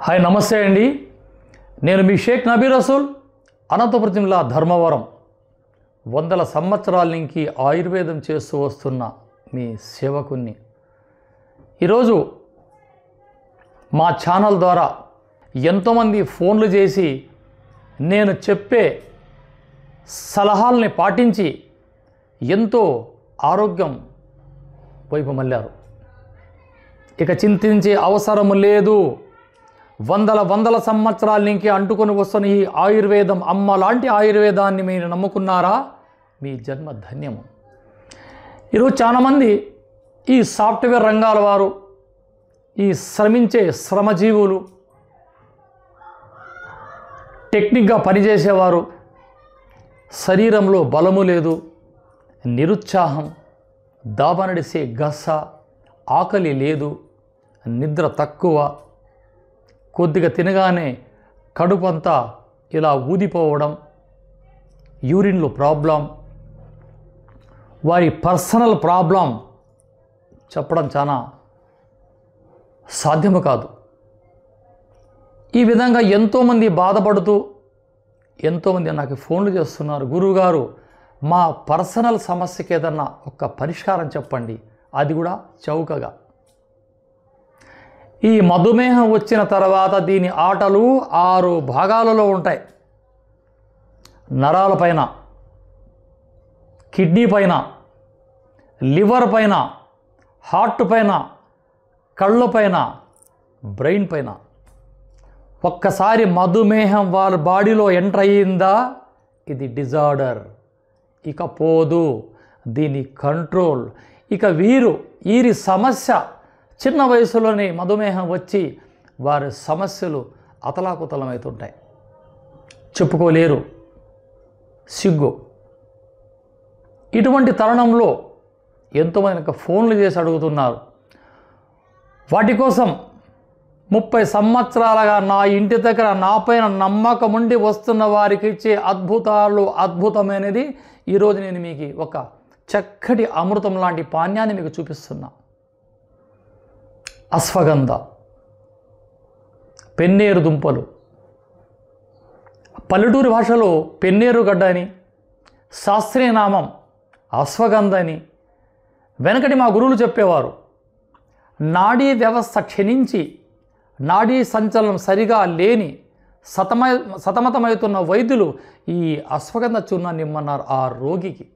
Hi నమస్తే అండి. నేను మీ షేక్ నబీ రసూల్, అనంతపురం జిల్లా ధర్మవరం. వందల సంవత్సరాల నుంచి ఆయుర్వేదం చేస్తూ వస్తున్న మీ సేవకుని. ఈరోజు మా ఛానల్ ద్వారా ఎంతోమంది ఫోన్లు చేసి నేను చెప్పే సలహాలని పాటించి ఎంతో ఆరోగ్యం వైపు మళ్ళారు. ఇక చింతించే అవసరం లేదు. వందల సంవత్సరాల నుంచి అంటుకొని వస్తున్న ఈ ఆయుర్వేదం, అమ్మ లాంటి ఆయుర్వేదాన్ని మీరు నమ్ముకున్నారా? మీ జన్మ ధన్యము. ఈరోజు చాలామంది ఈ సాఫ్ట్వేర్ రంగాల వారు, ఈ శ్రమించే శ్రమజీవులు, టెక్నిక్గా పనిచేసేవారు, శరీరంలో బలము లేదు, నిరుత్సాహం, దాబనడిసే గస, ఆకలి లేదు, నిద్ర తక్కువ, కొద్దిగా తినగానే కడుపంతా ఇలా ఊదిపోవడం, యూరిన్లో ప్రాబ్లం, వారి పర్సనల్ ప్రాబ్లం చెప్పడం చాలా సాధ్యము కాదు. ఈ విధంగా ఎంతోమంది బాధపడుతూ ఎంతోమంది నాకు ఫోన్లు చేస్తున్నారు. గురువుగారు, మా పర్సనల్ సమస్యకి ఏదన్నా ఒక పరిష్కారం చెప్పండి, అది కూడా చౌకగా. ఈ మధుమేహం వచ్చిన తర్వాత దీని ఆటలు 6 భాగాలలో ఉంటాయి. నరాల పైన, కిడ్నీ పైన, లివర్ పైన, హార్ట్ పైన, కళ్ళ పైన, బ్రెయిన్ పైన. ఒక్కసారి మధుమేహం వాళ్ళ బాడీలో ఎంటర్ అయ్యిందా, ఇది డిజార్డర్, ఇక పోదు. దీని కంట్రోల్. ఇక వీరి సమస్య చిన్న వయసులోనే మధుమేహం వచ్చి వారి సమస్యలు అతలాకుతలమవుతుంటాయి, చెప్పుకోలేరు, సిగ్గు. ఇటువంటి తరుణంలో ఎంతోమంది ఫోన్లు చేసి అడుగుతున్నారు. వాటి కోసం 30 సంవత్సరాలుగా నా ఇంటి దగ్గర నా పైన నమ్మకం ఉండి వస్తున్న వారికి ఇచ్చే అద్భుతమైనది ఈరోజు నేను మీకు ఒక చక్కటి అమృతం లాంటి పానీయాన్ని మీకు చూపిస్తున్నా. అశ్వగంధ, పెన్నేరు దుంపలు, పల్లెటూరి భాషలో పెన్నేరు గడ్డ అని, శాస్త్రీయ నామం అశ్వగంధ అని. వెనకటి మా గురువులు చెప్పేవారు, నాడీ వ్యవస్థ క్షీణించి నాడీ సంచలనం సరిగా లేని సతమతమవుతున్న వైద్యులు ఈ అశ్వగంధ చూర్ణాన్ని ఇమ్మన్నారు ఆ రోగికి.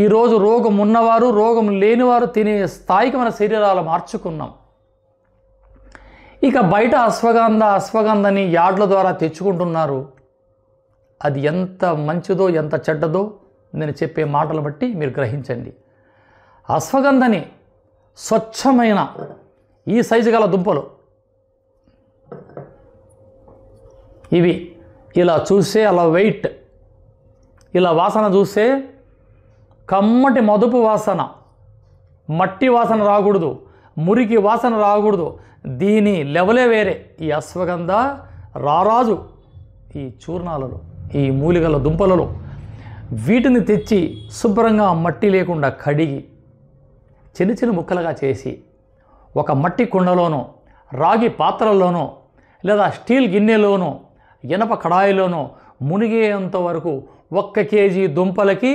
ఈరోజు రోగం ఉన్నవారు, రోగం లేనివారు తినే స్థాయికి మన శరీరాలు మార్చుకున్నాం. ఇక బయట అశ్వగంధని యాడ్ల ద్వారా తెచ్చుకుంటున్నారు. అది ఎంత మంచిదో ఎంత చెడ్డదో నేను చెప్పే మాటలు బట్టి మీరు గ్రహించండి. అశ్వగంధని స్వచ్ఛమైన ఈ సైజు గల దుంపలు ఇవి ఇలా చూస్తే అలా వెయిట్, ఇలా వాసన చూస్తే కమ్మటి మదుపు వాసన, మట్టి వాసన రాకూడదు, మురికి వాసన రాకూడదు. దీని లెవలే వేరే. ఈ అశ్వగంధ రారాజు ఈ చూర్ణాలలో, ఈ మూలికల దుంపలలో. వీటిని తెచ్చి శుభ్రంగా మట్టి లేకుండా కడిగి చిన్న ముక్కలుగా చేసి ఒక మట్టి కుండలోనో, రాగి పాత్రలోనో, లేదా స్టీల్ గిన్నెలోనో, ఇనప కడాయిలోనో మునిగేంత వరకు 1 కేజీ దుంపలకి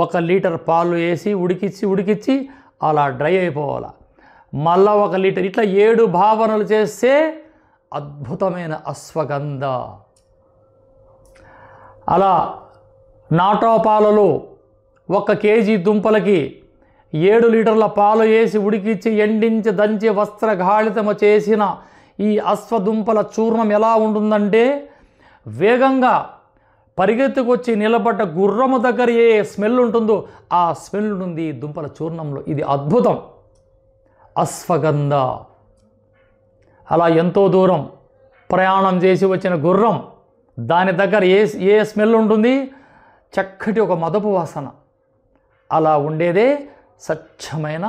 1 లీటర్ పాలు వేసి ఉడికిచ్చి అలా డ్రై అయిపోవాలి. మళ్ళా 1 లీటర్, ఇట్లా 7 భావనలు చేస్తే అద్భుతమైన అశ్వగంధ. అలా నాటో పాలలో 1 కేజీ దుంపలకి 7 లీటర్ల పాలు వేసి ఉడికిచ్చి ఎండించి దంచి వస్త్రగాళితము చేసిన ఈ అశ్వదుంపల చూర్ణం ఎలా ఉంటుందంటే, వేగంగా పరిగెత్తుకొచ్చి నిలబడ్డ గుర్రము దగ్గర ఏ స్మెల్ ఉంటుందో ఆ స్మెల్ ఉంటుంది ఈ దుంపల చూర్ణంలో. ఇది అద్భుతం, అశ్వగంధ. అలా ఎంతో దూరం ప్రయాణం చేసి వచ్చిన గుర్రం, దాని దగ్గర ఏ స్మెల్ ఉంటుంది? చక్కటి ఒక మదపు వాసన. అలా ఉండేదే స్వచ్ఛమైన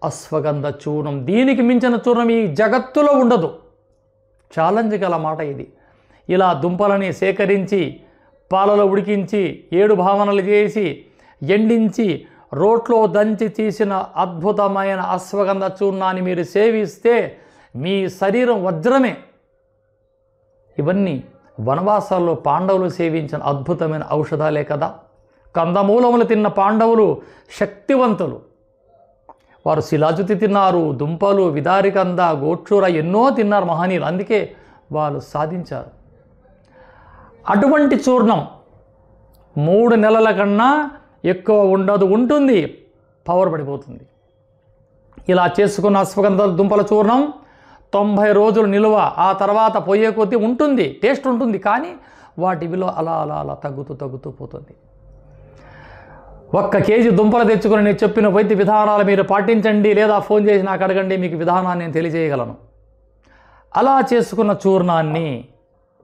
అశ్వగంధ చూర్ణం. దీనికి మించిన చూర్ణం ఈ జగత్తులో ఉండదు. ఛాలెంజ్ గల మాట ఇది. ఇలా దుంపలని సేకరించి పాలలో ఉడికించి 7 భావనలు చేసి ఎండించి రోట్లో దంచి తీసిన అద్భుతమైన అశ్వగంధ చూర్ణాన్ని మీరు సేవిస్తే మీ శరీరం వజ్రమే. ఇవన్నీ వనవాసాల్లో పాండవులు సేవించిన అద్భుతమైన ఔషధాలే కదా. కందమూలములు తిన్న పాండవులు శక్తివంతులు. వారు శిలాజుతి తిన్నారు, దుంపలు, విదారికంద, గోక్షూర ఎన్నో తిన్నారు మహనీయులు. అందుకే వాళ్ళు సాధించారు. అటువంటి చూర్ణం 3 నెలల కన్నా ఎక్కువ ఉండదు, ఉంటుంది, పవర్ పడిపోతుంది. ఇలా చేసుకున్న అశ్వగంధ దుంపల చూర్ణం 90 రోజులు నిలువ, ఆ తర్వాత పోయే కొద్దీ ఉంటుంది, టేస్ట్ ఉంటుంది, కానీ వాటి విలువ అలా అలా అలా తగ్గుతూ పోతుంది. 1 కేజీ దుంపలు తెచ్చుకొని నేను చెప్పిన వైద్య విధానాలు మీరు పాటించండి, లేదా ఫోన్ చేసి నాకు అడగండి, మీకు విధానాన్ని నేను తెలియజేయగలను. అలా చేసుకున్న చూర్ణాన్ని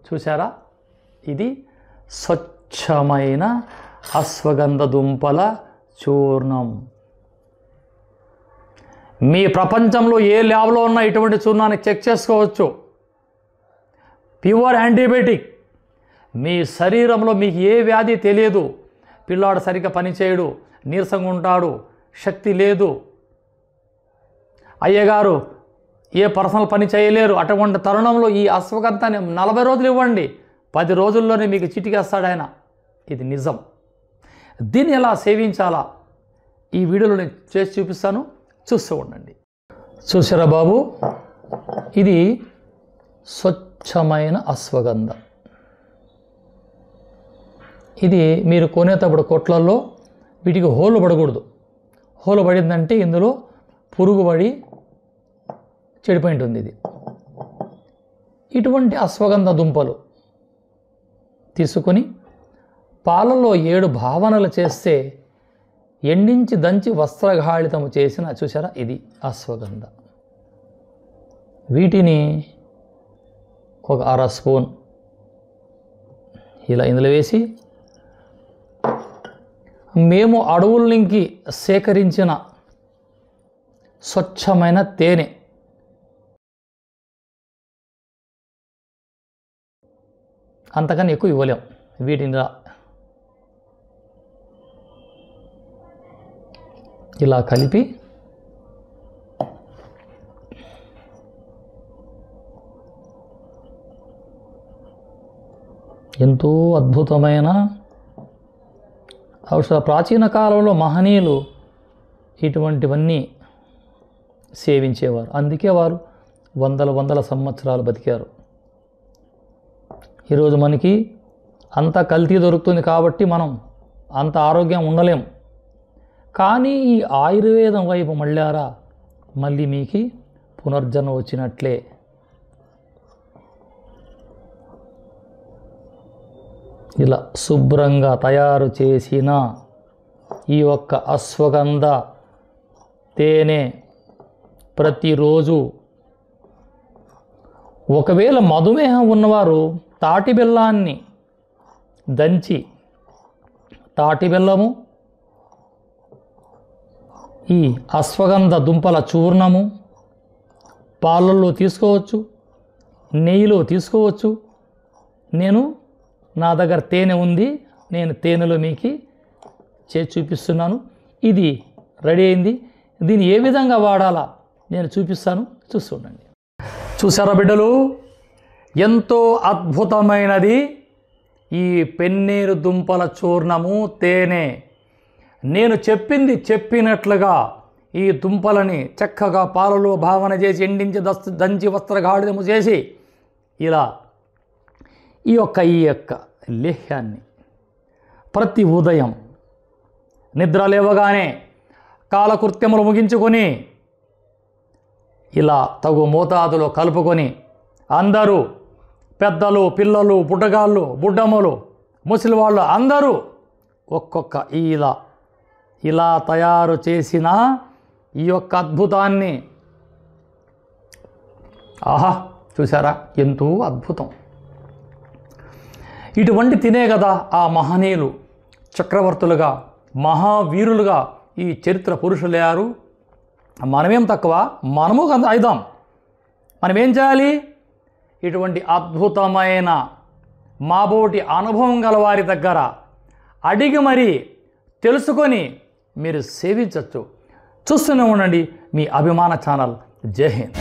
చూసారా, ఇది స్వచ్ఛమైన అశ్వగంధ దుంపల చూర్ణం. మీ ప్రపంచంలో ఏ ల్యాబ్లో ఉన్న ఇటువంటి చూర్ణాన్ని చెక్ చేసుకోవచ్చు. Pure antibiotic. మీ శరీరంలో మీకు ఏ వ్యాధి తెలియదు, పిల్లాడు సరిగ్గా పనిచేయడు, నీరసంగా ఉంటాడు, శక్తి లేదు, అయ్యగారు ఏ పర్సనల్ పని చేయలేరు, అటువంటి తరుణంలో ఈ అశ్వగంధాన్ని 40 రోజులు ఇవ్వండి, 10 రోజుల్లోనే మీకు చిటికేస్తాడు ఆయన. ఇది నిజం. దీన్ని ఎలా సేవించాలా ఈ వీడియోలో నేను చేసి చూపిస్తాను, చూస్తూ ఉండండి. చూసారా బాబు, ఇది స్వచ్ఛమైన అశ్వగంధ. ఇది మీరు కొనేటప్పుడు కొట్లల్లో వీటికి హోలు పడకూడదు. హోలు పడిందంటే ఇందులో పురుగు పడి చెడిపోయి ఉంటుంది. ఇది ఇటువంటి అశ్వగంధ దుంపలు తీసుకొని పాలలో 7 భావనలు చేస్తే ఎండించి దంచి వస్త్రఘాళితము చేసిన చూసారా, ఇది అశ్వగంధ. వీటిని ఒక 1/2 స్పూన్ ఇలా ఇందులో వేసి, మేము అడవుల నుంచి సేకరించిన స్వచ్ఛమైన తేనె, అంతకన్నా ఎక్కువ ఇవ్వలేం. వీటిని ఇలా కలిపి ఎంతో అద్భుతమైన ఔషధ. ప్రాచీన కాలంలో మహనీయులు ఇటువంటివన్నీ సేవించేవారు. అందుకే వారు వందల సంవత్సరాలు బతికారు. ఈరోజు మనకి అంత కల్తీ దొరుకుతుంది కాబట్టి మనం అంత ఆరోగ్యం ఉండలేం. కానీ ఈ ఆయుర్వేదం వైపు మళ్ళారా, మళ్ళీ మీకు పునర్జన్మ వచ్చినట్లే. ఇలా శుభ్రంగా తయారు చేసిన ఈ ఒక్క అశ్వగంధ తేనె ప్రతిరోజు, ఒకవేళ మధుమేహం ఉన్నవారు తాటి బెల్లాన్ని దంచి, తాటి బెల్లము, ఈ అశ్వగంధ దుంపల చూర్ణము పాలల్లో తీసుకోవచ్చు, నెయ్యిలో తీసుకోవచ్చు. నా దగ్గర తేనె ఉంది, నేను తేనెలో మీకు చేసి చూపిస్తున్నాను. ఇది రెడీ అయింది. దీన్ని ఏ విధంగా వాడాలా నేను చూపిస్తాను, చూస్తుండండి. చూసారా బిడ్డలు, ఎంతో అద్భుతమైనది ఈ పెన్నేరు దుంపల చూర్ణము తేనె. నేను చెప్పింది చెప్పినట్లుగా ఈ దుంపలని చక్కగా పాలలో భావన చేసి ఎండించి దంచి వస్త్రగాడిదము చేసి ఇలా ఈ యొక్క లేహ్యాన్ని ప్రతి ఉదయం నిద్ర లేవగానే కాలకృత్యములు ముగించుకొని ఇలా తగు మోతాదులో కలుపుకొని అందరూ పెద్దలు, పిల్లలు, బుడ్డగాళ్ళు, బుడ్డమ్మలు, ముసలివాళ్ళు అందరూ ఒక్కొక్క ఇలా తయారు చేసిన ఈ యొక్క అద్భుతాన్ని, ఆహా చూసారా, ఎంతో అద్భుతం. ఇటువంటి తినే కదా ఆ మహనీయులు చక్రవర్తులుగా, మహావీరులుగా ఈ చరిత్ర పురుషులయ్యారు. మనమేం తక్కువ, మనము అయిదాం. మనమేం చేయాలి? ఇటువంటి అద్భుతమైన మాబోటి అనుభవం గల వారి దగ్గర అడిగి మరీ తెలుసుకొని మీరు సేవించవచ్చు. చూస్తూనే ఉండండి మీ అభిమాన ఛానల్. జై హింద్.